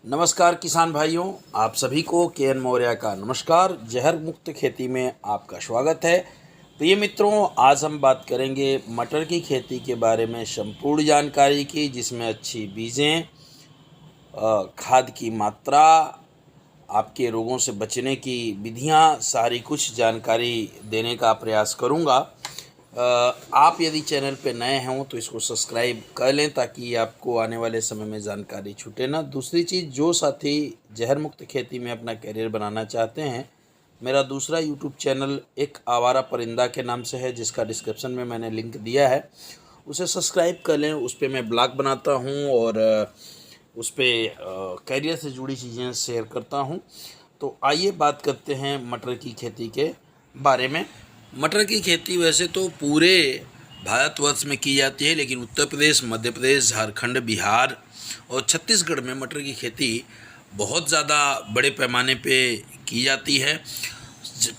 नमस्कार किसान भाइयों, आप सभी को के.एन. मौर्य का नमस्कार। जहर मुक्त खेती में आपका स्वागत है। प्रिय मित्रों, आज हम बात करेंगे मटर की खेती के बारे में संपूर्ण जानकारी की, जिसमें अच्छी बीजें, खाद की मात्रा, आपके रोगों से बचने की विधियां, सारी कुछ जानकारी देने का प्रयास करूंगा। आप यदि चैनल पे नए हों तो इसको सब्सक्राइब कर लें ताकि आपको आने वाले समय में जानकारी छूटे ना। दूसरी चीज़, जो साथी जहर मुक्त खेती में अपना करियर बनाना चाहते हैं, मेरा दूसरा यूट्यूब चैनल एक आवारा परिंदा के नाम से है, जिसका डिस्क्रिप्शन में मैंने लिंक दिया है, उसे सब्सक्राइब कर लें। उस पर मैं ब्लॉग बनाता हूँ और उस पर करियर से जुड़ी चीज़ें शेयर करता हूँ। तो आइए बात करते हैं मटर की खेती के बारे में। मटर की खेती वैसे तो पूरे भारतवर्ष में की जाती है, लेकिन उत्तर प्रदेश, मध्य प्रदेश, झारखंड, बिहार और छत्तीसगढ़ में मटर की खेती बहुत ज़्यादा बड़े पैमाने पे की जाती है।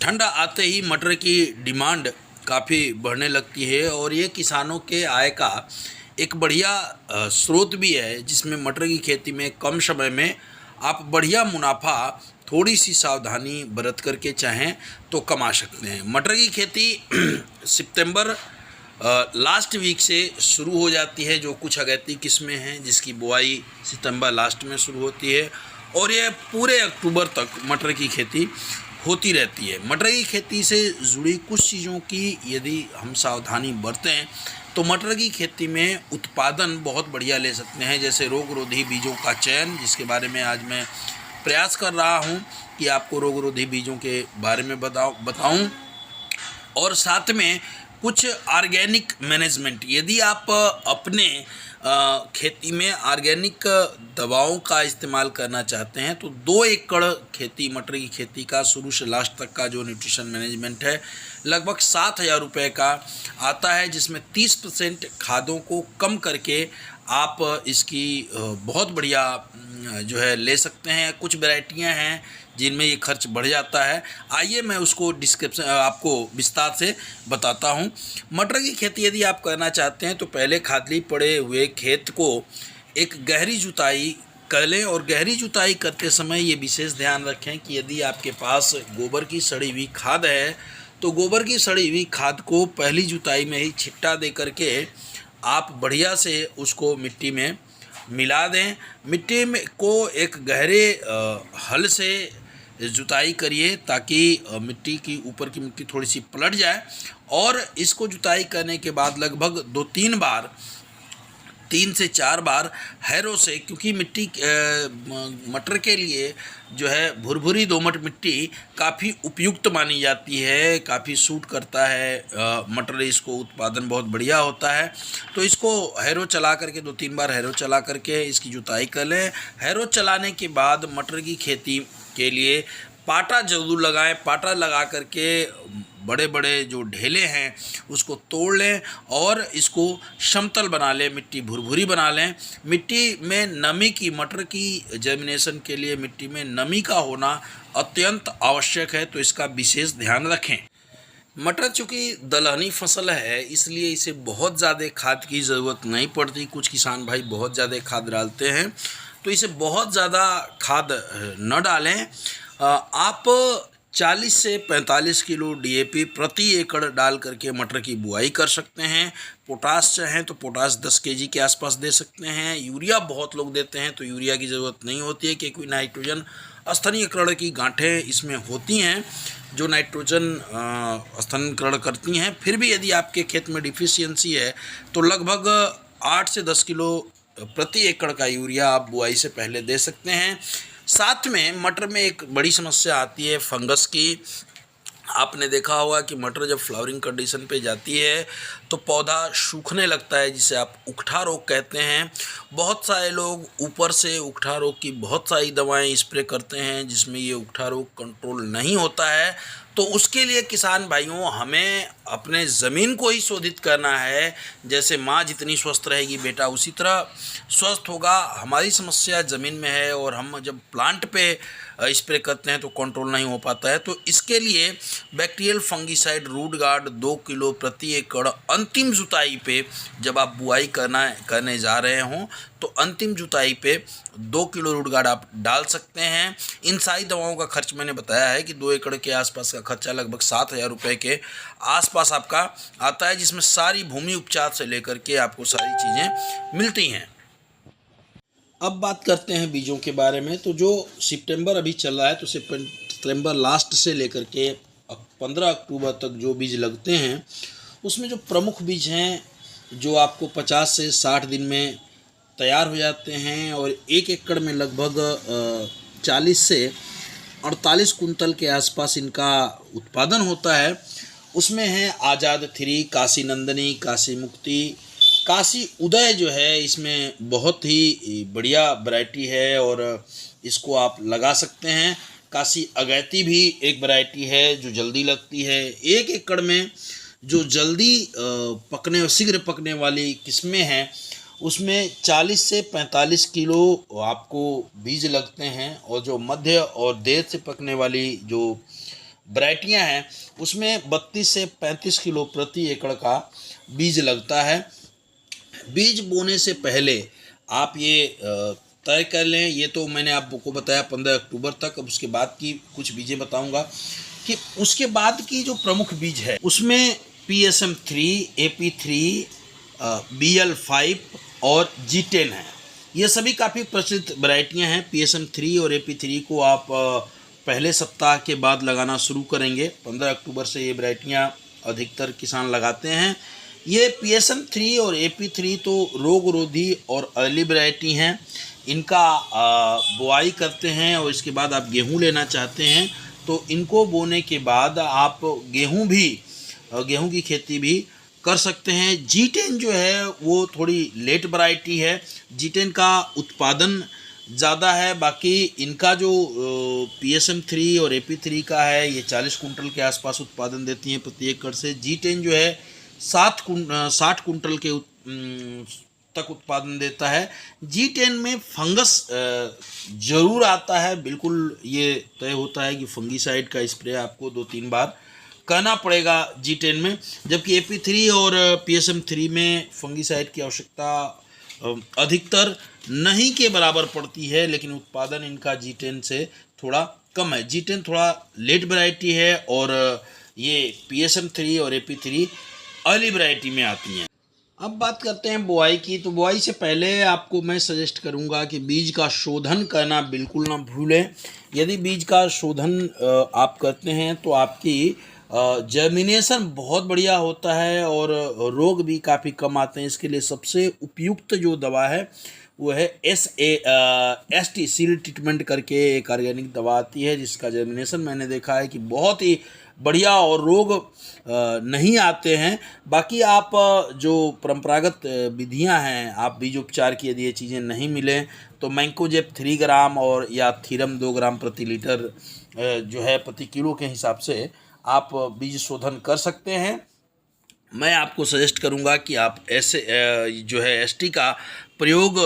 ठंड आते ही मटर की डिमांड काफ़ी बढ़ने लगती है और ये किसानों के आय का एक बढ़िया स्रोत भी है, जिसमें मटर की खेती में कम समय में आप बढ़िया मुनाफा थोड़ी सी सावधानी बरत करके चाहें तो कमा सकते हैं। मटर की खेती सितंबर लास्ट वीक से शुरू हो जाती है। जो कुछ अगैती किस्में हैं जिसकी बुआई सितंबर लास्ट में शुरू होती है और ये पूरे अक्टूबर तक मटर की खेती होती रहती है। मटर की खेती से जुड़ी कुछ चीज़ों की यदि हम सावधानी बरतें तो मटर की खेती में उत्पादन बहुत बढ़िया ले सकते हैं। जैसे रोगरोधी बीजों का चयन, जिसके बारे में आज मैं प्रयास कर रहा हूं कि आपको रोगरोधी बीजों के बारे में बताऊं और साथ में कुछ ऑर्गेनिक मैनेजमेंट। यदि आप अपने खेती में ऑर्गेनिक दवाओं का इस्तेमाल करना चाहते हैं तो 2 एकड़ खेती, मटर की खेती का शुरू से लास्ट तक का जो न्यूट्रिशन मैनेजमेंट है, लगभग 7,000 रुपये का आता है, जिसमें 30% खादों को कम करके आप इसकी बहुत बढ़िया जो है ले सकते हैं। कुछ वैरायटियां हैं जिनमें ये खर्च बढ़ जाता है। आइए मैं उसको डिस्क्रिप्शन आपको विस्तार से बताता हूँ। मटर की खेती यदि आप करना चाहते हैं तो पहले खाली पड़े हुए खेत को एक गहरी जुताई कर लें और गहरी जुताई करते समय ये विशेष ध्यान रखें कि यदि आपके पास गोबर की सड़ी हुई खाद है तो गोबर की सड़ी हुई खाद को पहली जुताई में ही छिट्टा दे करके आप बढ़िया से उसको मिट्टी में मिला दें। मिट्टी में को एक गहरे हल से जुताई करिए ताकि मिट्टी की ऊपर की मिट्टी थोड़ी सी पलट जाए और इसको जुताई करने के बाद लगभग 2-3 बार, 3 से 4 बार हैरो से, क्योंकि मिट्टी मटर के लिए जो है भुरभुरी दोमट मिट्टी काफ़ी उपयुक्त मानी जाती है, काफ़ी सूट करता है मटर, इसको उत्पादन बहुत बढ़िया होता है। तो इसको हैरो चला करके 2-3 बार हैरो चला करके इसकी जुताई कर लें। हैरो चलाने के बाद मटर की खेती के लिए पाटा जरूर लगाएं। पाटा लगा करके बड़े बड़े जो ढेले हैं उसको तोड़ लें और इसको समतल बना लें, मिट्टी भुरभुरी बना लें। मिट्टी में नमी की, मटर की जर्मिनेशन के लिए मिट्टी में नमी का होना अत्यंत आवश्यक है, तो इसका विशेष ध्यान रखें। मटर चूँकि दलहनी फसल है इसलिए इसे बहुत ज़्यादा खाद की ज़रूरत नहीं पड़ती। कुछ किसान भाई बहुत ज़्यादा खाद डालते हैं, तो इसे बहुत ज़्यादा खाद न डालें। आप 40 से 45 किलो DAP प्रति एकड़ डाल करके मटर की बुआई कर सकते हैं। पोटास चाहें तो पोटास 10 kg के आसपास दे सकते हैं। यूरिया बहुत लोग देते हैं, तो यूरिया की ज़रूरत नहीं होती है, क्योंकि नाइट्रोजन स्तनीयकरण की गांठें इसमें होती हैं जो नाइट्रोजन स्तनीयकरण करती हैं। फिर भी यदि आपके खेत में डिफिशियंसी है तो लगभग 8 से 10 किलो प्रति एकड़ का यूरिया आप बुआई से पहले दे सकते हैं। साथ में मटर में एक बड़ी समस्या आती है फंगस की। आपने देखा होगा कि मटर जब फ्लावरिंग कंडीशन पे जाती है तो पौधा सूखने लगता है, जिसे आप उकठा रोग कहते हैं। बहुत सारे लोग ऊपर से उकठा रोग की बहुत सारी दवाएं स्प्रे करते हैं, जिसमें ये उकठा रोग कंट्रोल नहीं होता है। तो उसके लिए किसान भाइयों, हमें अपने ज़मीन को ही शोधित करना है। जैसे माँ जितनी स्वस्थ रहेगी बेटा उसी तरह स्वस्थ होगा। हमारी समस्या ज़मीन में है और हम जब प्लांट पे स्प्रे करते हैं तो कंट्रोल नहीं हो पाता है। तो इसके लिए bacterial fungicide root guard 2 kilo प्रति एकड़ अंतिम जुताई पे जब आप बुआई करने जा रहे हों तो अंतिम जुताई पे 2 किलो रूट गार्ड आप डाल सकते हैं। इन सारी दवाओं का खर्च मैंने बताया है कि 2 एकड़ के आसपास का खर्चा लगभग 7,000 रुपये के आसपास आपका आता है, जिसमें सारी भूमि उपचार से लेकर के आपको सारी चीज़ें मिलती हैं। अब बात करते हैं बीजों के बारे में। तो जो सितंबर अभी चल रहा है, तो सितंबर लास्ट से लेकर के 15 अक्टूबर तक जो बीज लगते हैं, उसमें जो प्रमुख बीज हैं जो आपको 50 से 60 दिन में तैयार हो जाते हैं और 1 एकड़ में लगभग 40 से 48 कुंतल के आसपास इनका उत्पादन होता है, उसमें है आज़ाद 3, काशी नंदिनी, काशी मुक्ति, काशी उदय जो है इसमें बहुत ही बढ़िया वैरायटी है और इसको आप लगा सकते हैं। काशी अगैती भी एक वैरायटी है जो जल्दी लगती है। 1 एकड़ में जो जल्दी पकने और शीघ्र पकने वाली किस्में हैं उसमें 40 से 45 किलो आपको बीज लगते हैं, और जो मध्य और देर से पकने वाली जो वैरायटियां हैं उसमें 32 से 35 किलो प्रति एकड़ का बीज लगता है। बीज बोने से पहले आप ये तय कर लें, ये तो मैंने आपको बताया 15 अक्टूबर तक। अब उसके बाद की कुछ बीजें बताऊंगा कि उसके बाद की जो प्रमुख बीज है उसमें PSM 3, AP3, BL5 और G10 है। ये सभी काफ़ी प्रचलित वैरायटियां हैं। PSM 3 और AP3 को आप पहले सप्ताह के बाद लगाना शुरू करेंगे। 15 अक्टूबर से ये वैरायटियां अधिकतर किसान लगाते हैं। ये PSM 3 और AP3 तो रोग रोधी और अर्ली वैरायटी हैं। इनका बुआई करते हैं और इसके बाद आप गेहूं लेना चाहते हैं तो इनको बोने के बाद आप गेहूं की खेती भी कर सकते हैं। G10 जो है वो थोड़ी लेट वैरायटी है। G10 का उत्पादन ज़्यादा है, बाकी इनका जो PSM 3 और AP3 का है ये 40 कुंटल के आसपास उत्पादन देती हैं प्रति एकड़ से। G10 जो है 60 कुंटल के तक उत्पादन देता है। G10 में फंगस जरूर आता है, बिल्कुल ये तय होता है कि फंगीसाइड का स्प्रे आपको 2-3 बार करना पड़ेगा G10 में, जबकि AP3 और PSM 3 में फंगीसाइड की आवश्यकता अधिकतर नहीं के बराबर पड़ती है, लेकिन उत्पादन इनका G10 से थोड़ा कम है। G10 थोड़ा लेट वैरायटी है और ये PSM 3 और AP3 अर्ली वैरायटी में आती हैं। अब बात करते हैं बुआई की। तो बुआई से पहले आपको मैं सजेस्ट करूंगा कि बीज का शोधन करना बिल्कुल ना भूलें। यदि बीज का शोधन आप करते हैं तो आपकी जर्मिनेशन बहुत बढ़िया होता है और रोग भी काफ़ी कम आते हैं। इसके लिए सबसे उपयुक्त जो दवा है वो है ST सीड ट्रीटमेंट करके एक ऑर्गेनिक दवा आती है, जिसका जर्मिनेशन मैंने देखा है कि बहुत ही बढ़िया और रोग नहीं आते हैं। बाकी आप जो परंपरागत विधियां हैं, आप बीज उपचार की यदि ये चीज़ें नहीं मिलें तो मैंकोजेब 3 ग्राम और या थीरम 2 ग्राम प्रति लीटर जो है प्रति किलो के हिसाब से आप बीज शोधन कर सकते हैं। मैं आपको सजेस्ट करूंगा कि आप ऐसे जो है ST का प्रयोग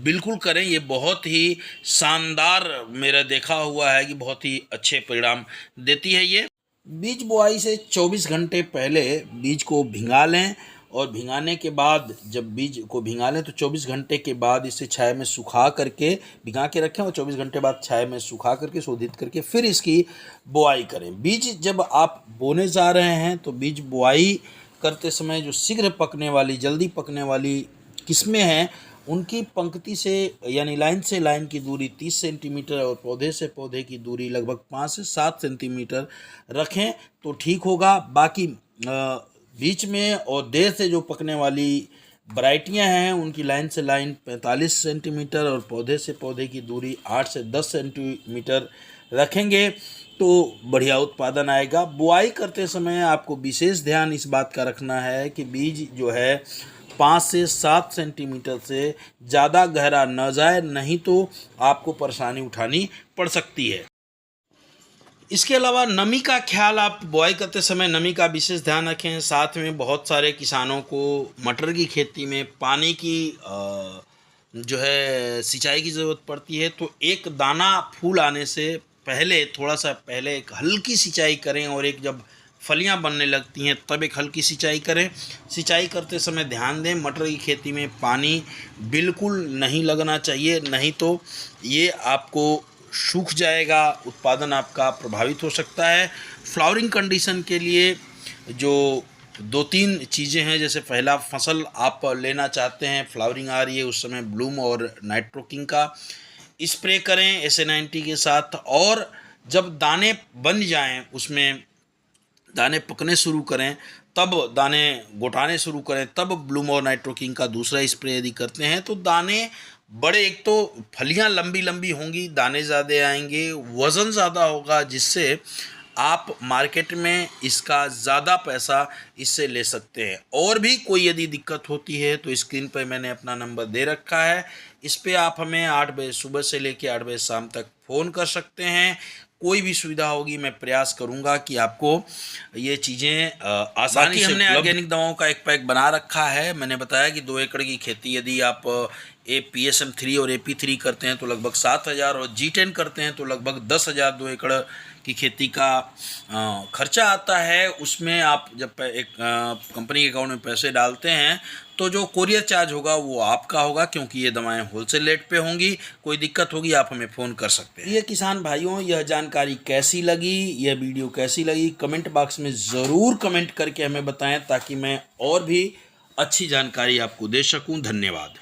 बिल्कुल करें। ये बहुत ही शानदार मेरा देखा हुआ है कि बहुत ही अच्छे परिणाम देती है। ये बीज बुआई से 24 घंटे पहले बीज को भिंगा लें और भिंगाने के बाद जब बीज को भिंगा लें तो 24 घंटे के बाद इसे छाया में सुखा करके भिंगा के रखें और 24 घंटे बाद छाया में सुखा करके शोधित करके फिर इसकी बुआई करें। बीज जब आप बोने जा रहे हैं तो बीज बुआई करते समय जो शीघ्र पकने वाली, जल्दी पकने वाली किस्में हैं उनकी पंक्ति से यानी लाइन से लाइन की दूरी 30 सेंटीमीटर और पौधे से पौधे की दूरी लगभग 5 से 7 सेंटीमीटर रखें तो ठीक होगा। बाकी बीच में और देर से जो पकने वाली वैरायटियां हैं उनकी लाइन से लाइन 45 सेंटीमीटर और पौधे से पौधे की दूरी 8 से 10 सेंटीमीटर रखेंगे तो बढ़िया उत्पादन आएगा। बुआई करते समय आपको विशेष ध्यान इस बात का रखना है कि बीज जो है 5 से 7 सेंटीमीटर से ज़्यादा गहरा न जाए, नहीं तो आपको परेशानी उठानी पड़ सकती है। इसके अलावा नमी का ख्याल आप बुआई करते समय नमी का विशेष ध्यान रखें। साथ में बहुत सारे किसानों को मटर की खेती में पानी की जो है सिंचाई की ज़रूरत पड़ती है, तो एक दाना फूल आने से पहले थोड़ा सा पहले एक हल्की सिंचाई करें और एक जब फलियां बनने लगती हैं तब एक हल्की सिंचाई करें। सिंचाई करते समय ध्यान दें मटर की खेती में पानी बिल्कुल नहीं लगना चाहिए, नहीं तो ये आपको सूख जाएगा, उत्पादन आपका प्रभावित हो सकता है। फ्लावरिंग कंडीशन के लिए जो 2-3 चीज़ें हैं, जैसे पहला फसल आप लेना चाहते हैं, फ्लावरिंग आ रही है उस समय ब्लूम और नाइट्रोकिंग का स्प्रे करें SA-90 के साथ। और जब दाने बन जाएं, उसमें दाने पकने शुरू करें, तब दाने गोटाने शुरू करें, तब ब्लूम और नाइट्रोकिंग का दूसरा स्प्रे यदि करते हैं तो दाने बड़े, एक तो फलियां लंबी लंबी होंगी, दाने ज़्यादा आएंगे, वज़न ज़्यादा होगा, जिससे आप मार्केट में इसका ज़्यादा पैसा इससे ले सकते हैं। और भी कोई यदि दिक्कत होती है तो स्क्रीन पर मैंने अपना नंबर दे रखा है, इस पे आप हमें 8 बजे सुबह से लेकर 8 बजे शाम तक फ़ोन कर सकते हैं। कोई भी सुविधा होगी मैं प्रयास करूंगा कि आपको ये चीज़ें आसानी से। हमने ऑर्गेनिक दवाओं का एक पैक बना रखा है। मैंने बताया कि 2 एकड़ की खेती यदि आप PSM-3 और AP-3 करते हैं तो लगभग 7,000, और G10 करते हैं तो लगभग 10,000 2 एकड़ की खेती का खर्चा आता है। उसमें आप जब एक कंपनी के अकाउंट में पैसे डालते हैं तो जो कोरियर चार्ज होगा वो आपका होगा, क्योंकि ये दवाएं होलसेल रेट पे होंगी। कोई दिक्कत होगी आप हमें फ़ोन कर सकते हैं। ये किसान भाइयों, यह जानकारी कैसी लगी, यह वीडियो कैसी लगी, कमेंट बॉक्स में ज़रूर कमेंट करके हमें बताएं, ताकि मैं और भी अच्छी जानकारी आपको दे सकूं। धन्यवाद।